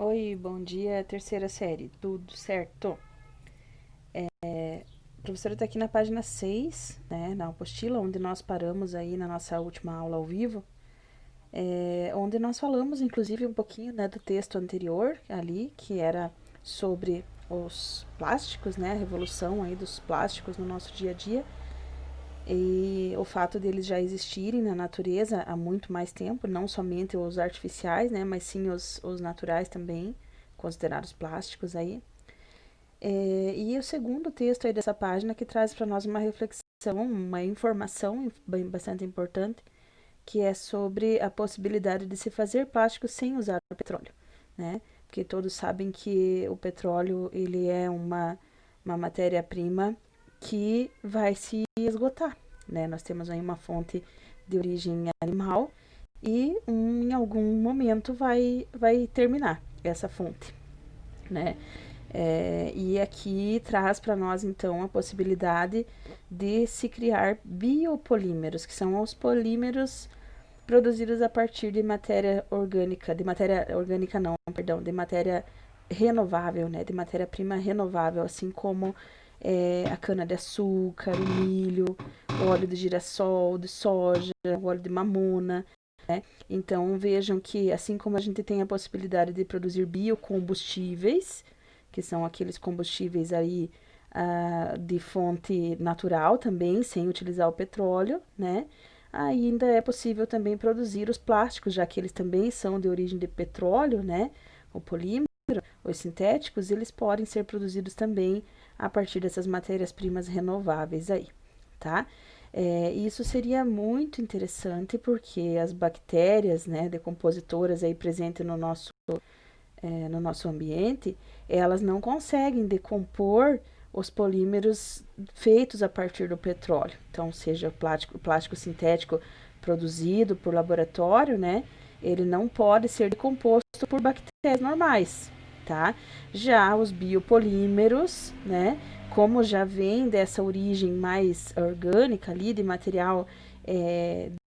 Oi, bom dia, terceira série, tudo certo? A professora está aqui na página 6, né, na apostila, onde nós paramos aí na nossa última aula ao vivo, onde nós falamos, inclusive, um pouquinho, né, do texto anterior ali, que era sobre os plásticos, né, a revolução aí dos plásticos no nosso dia a dia, e o fato deles já existirem na natureza há muito mais tempo, não somente os artificiais, né, mas sim os naturais também, considerados plásticos aí. E o segundo texto aí dessa página que traz para nós uma reflexão, uma informação bastante importante, que é sobre a possibilidade de se fazer plástico sem usar o petróleo, né? Porque todos sabem que o petróleo ele é uma matéria-prima que vai se esgotar, né? Nós temos aí uma fonte de origem animal e em algum momento vai terminar essa fonte, né? E aqui traz para nós, então, a possibilidade de se criar biopolímeros, que são os polímeros produzidos a partir de matéria orgânica não, perdão, de matéria renovável, né, de matéria-prima renovável, assim como a cana-de-açúcar, o milho, o óleo de girassol, de soja, o óleo de mamona, né? Então vejam que assim como a gente tem a possibilidade de produzir biocombustíveis, que são aqueles combustíveis aí de fonte natural também, sem utilizar o petróleo, né? Ainda é possível também produzir os plásticos, já que eles também são de origem de petróleo, né? O polímero, os sintéticos, eles podem ser produzidos também a partir dessas matérias-primas renováveis aí, tá? Isso seria muito interessante porque as bactérias, né, decompositoras aí presentes no nosso ambiente, elas não conseguem decompor os polímeros feitos a partir do petróleo. Então, seja o plástico sintético produzido por laboratório, né? Ele não pode ser decomposto por bactérias normais, tá? Já os biopolímeros, né? Como já vem dessa origem mais orgânica ali, de material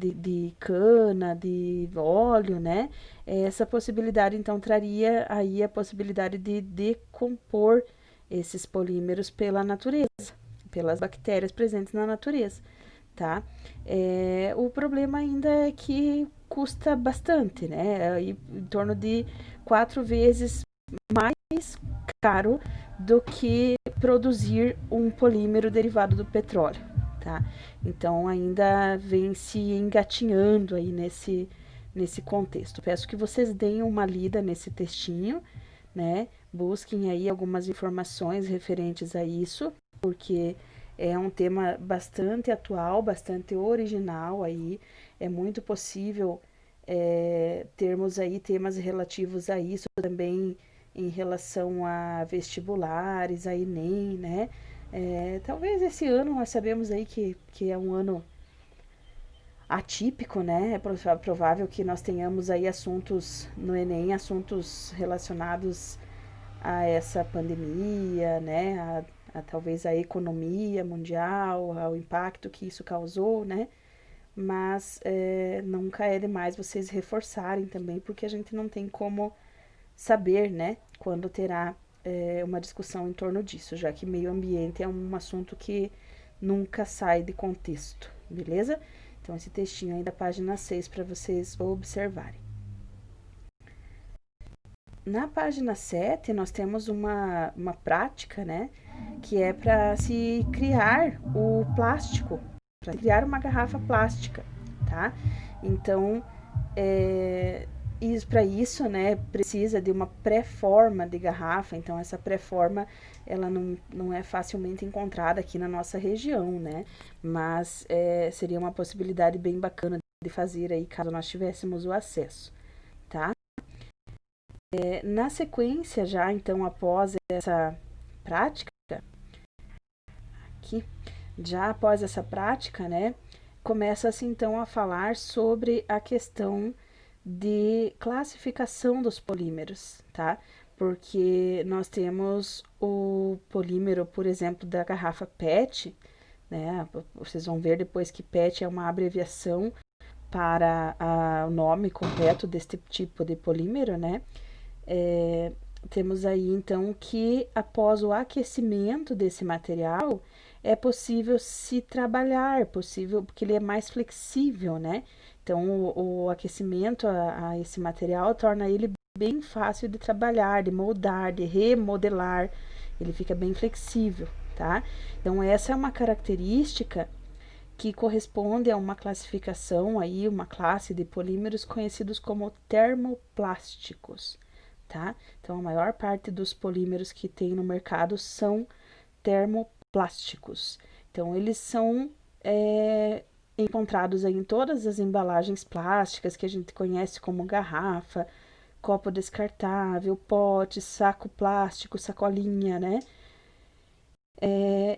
de cana, de óleo, né? Essa possibilidade, então, traria aí a possibilidade de decompor esses polímeros pela natureza, pelas bactérias presentes na natureza, tá? O problema ainda é que custa bastante, né? Aí, em torno de 4 vezes mais caro do que produzir um polímero derivado do petróleo, tá? Então ainda vem se engatinhando aí nesse contexto. Peço que vocês deem uma lida nesse textinho, né? Busquem aí algumas informações referentes a isso, porque é um tema bastante atual, bastante original aí. É muito possível termos aí temas relativos a isso também em relação a vestibulares, a Enem, né? Talvez esse ano nós sabemos aí que é um ano atípico, né? É provável que nós tenhamos aí assuntos no Enem, assuntos relacionados a essa pandemia, né? Talvez a economia mundial, ao impacto que isso causou, né? Mas nunca é demais vocês reforçarem também, porque a gente não tem como saber, né, quando terá uma discussão em torno disso, já que meio ambiente é um assunto que nunca sai de contexto, beleza? Então, esse textinho aí da página 6 para vocês observarem. Na página 7, nós temos uma prática, né, que é para se criar o plástico, para criar uma garrafa plástica, tá? Então, para isso, né, precisa de uma pré-forma de garrafa, então essa pré-forma, ela não é facilmente encontrada aqui na nossa região, né, mas seria uma possibilidade bem bacana de fazer aí, caso nós tivéssemos o acesso, tá? Na sequência, já então após essa prática, aqui, já após essa prática, né, começa-se então a falar sobre a questão de classificação dos polímeros, tá? Porque nós temos o polímero, por exemplo, da garrafa PET, né? Vocês vão ver depois que PET é uma abreviação para o nome completo deste tipo de polímero, né? Temos aí então que após o aquecimento desse material é possível se trabalhar, possível porque ele é mais flexível, né? Então o aquecimento a esse material torna ele bem fácil de trabalhar, de moldar, de remodelar, ele fica bem flexível, tá? Então essa é uma característica que corresponde a uma classificação aí, uma classe de polímeros conhecidos como termoplásticos, tá? Então a maior parte dos polímeros que tem no mercado são termoplásticos. Então eles são encontrados aí em todas as embalagens plásticas que a gente conhece como garrafa, copo descartável, pote, saco plástico, sacolinha, né?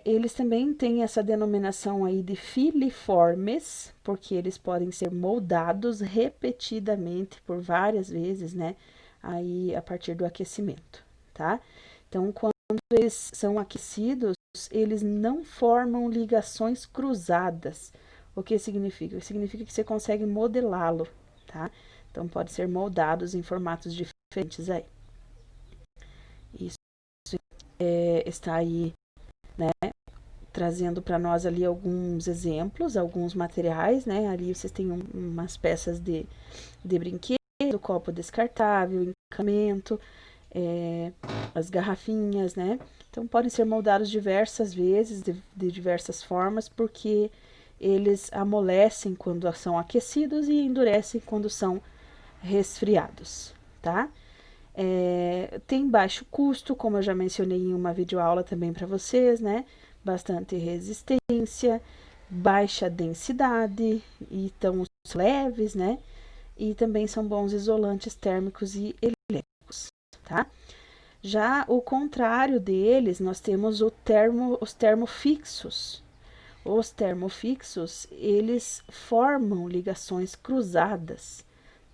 Eles também têm essa denominação aí de filiformes, porque eles podem ser moldados repetidamente por várias vezes, né? Aí a partir do aquecimento, tá? Então, quando eles são aquecidos, eles não formam ligações cruzadas. O que significa? Significa que você consegue modelá-lo, tá? Então, pode ser moldados em formatos diferentes aí. Isso está aí, né? Trazendo para nós ali alguns exemplos, alguns materiais, né? Ali vocês têm umas peças de brinquedo, copo descartável, encanamento, as garrafinhas, né? Então podem ser moldados diversas vezes, de diversas formas, porque eles amolecem quando são aquecidos e endurecem quando são resfriados, tá? Tem baixo custo, como eu já mencionei em uma videoaula também para vocês, né? Bastante resistência, baixa densidade, e tão leves, né? E também são bons isolantes térmicos e elétricos, tá? Já o contrário deles, nós temos os termofixos. Os termofixos, eles formam ligações cruzadas,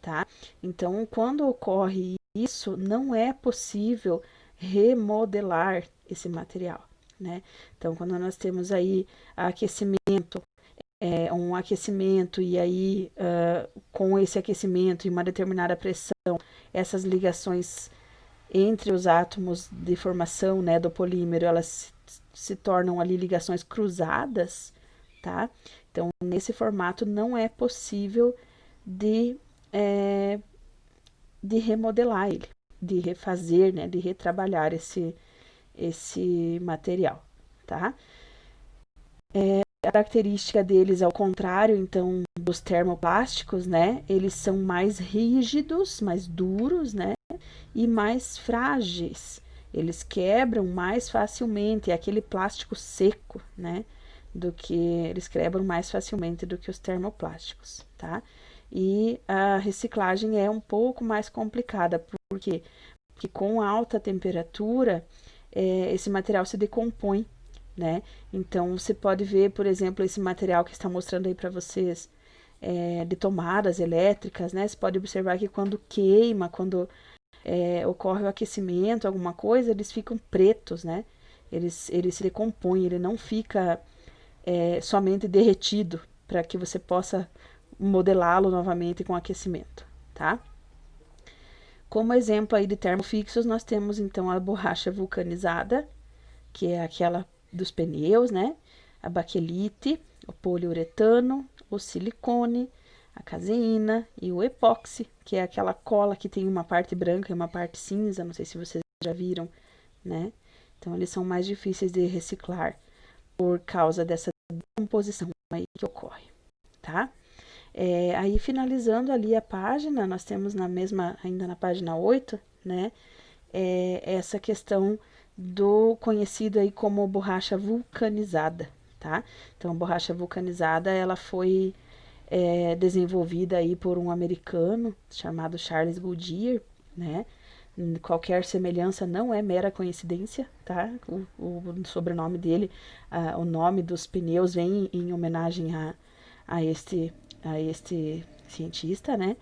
tá? Então, quando ocorre isso, não é possível remodelar esse material, né? Então, quando nós temos aí aquecimento, um aquecimento e aí com esse aquecimento e uma determinada pressão, essas ligações entre os átomos de formação, né, do polímero, elas se tornam ali ligações cruzadas, tá? Então, nesse formato não é possível de, é, de remodelar ele, de refazer, né, de retrabalhar esse material, tá? A característica deles, ao contrário, então, dos termoplásticos, né, eles são mais rígidos, mais duros, né, e mais frágeis. Eles quebram mais facilmente, é aquele plástico seco, né? Do que eles quebram mais facilmente do que os termoplásticos, tá? E a reciclagem é um pouco mais complicada, porque com alta temperatura esse material se decompõe, né? Então você pode ver, por exemplo, esse material que está mostrando aí para vocês de tomadas elétricas, né? Você pode observar que quando queima, quando ocorre o aquecimento, alguma coisa, eles ficam pretos, né? Ele se decompõe, ele não fica somente derretido para que você possa modelá-lo novamente com aquecimento, tá? Como exemplo aí de termofixos, nós temos então a borracha vulcanizada, que é aquela dos pneus, né? A baquelite, o poliuretano, o silicone, a caseína e o epóxi, que é aquela cola que tem uma parte branca e uma parte cinza, não sei se vocês já viram, né? Então eles são mais difíceis de reciclar por causa dessa decomposição aí que ocorre, tá? Aí finalizando ali a página, nós temos ainda na página 8, né? Essa questão do conhecido aí como borracha vulcanizada, tá? Então a borracha vulcanizada, ela foi desenvolvida aí por um americano chamado Charles Goodyear, né? Qualquer semelhança não é mera coincidência, tá? O sobrenome dele, o nome dos pneus vem em homenagem a este cientista, né?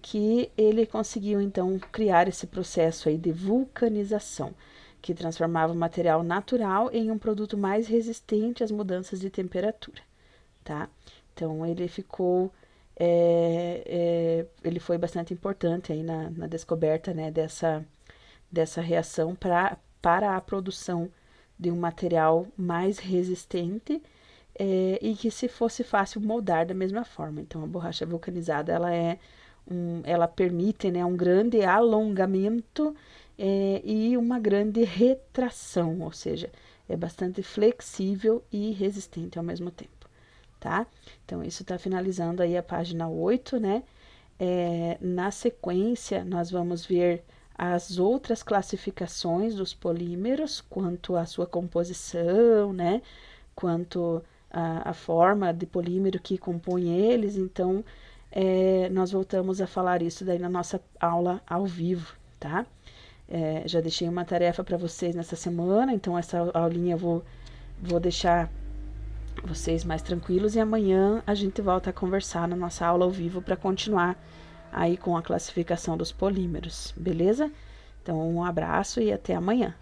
Que ele conseguiu então criar esse processo aí de vulcanização, que transformava o material natural em um produto mais resistente às mudanças de temperatura, tá? Então ele ficou ele foi bastante importante aí na descoberta, né, dessa reação para a produção de um material mais resistente e que se fosse fácil moldar da mesma forma. Então, a borracha vulcanizada, ela permite, né, um grande alongamento e uma grande retração, ou seja, é bastante flexível e resistente ao mesmo tempo, tá? Então, isso está finalizando aí a página 8, né? Na sequência, nós vamos ver as outras classificações dos polímeros, quanto à sua composição, né? Quanto à forma de polímero que compõe eles. Então, nós voltamos a falar isso daí na nossa aula ao vivo, tá? Já deixei uma tarefa para vocês nessa semana, então essa aulinha eu vou deixar vocês mais tranquilos e amanhã a gente volta a conversar na nossa aula ao vivo para continuar aí com a classificação dos polímeros, beleza? Então, um abraço e até amanhã.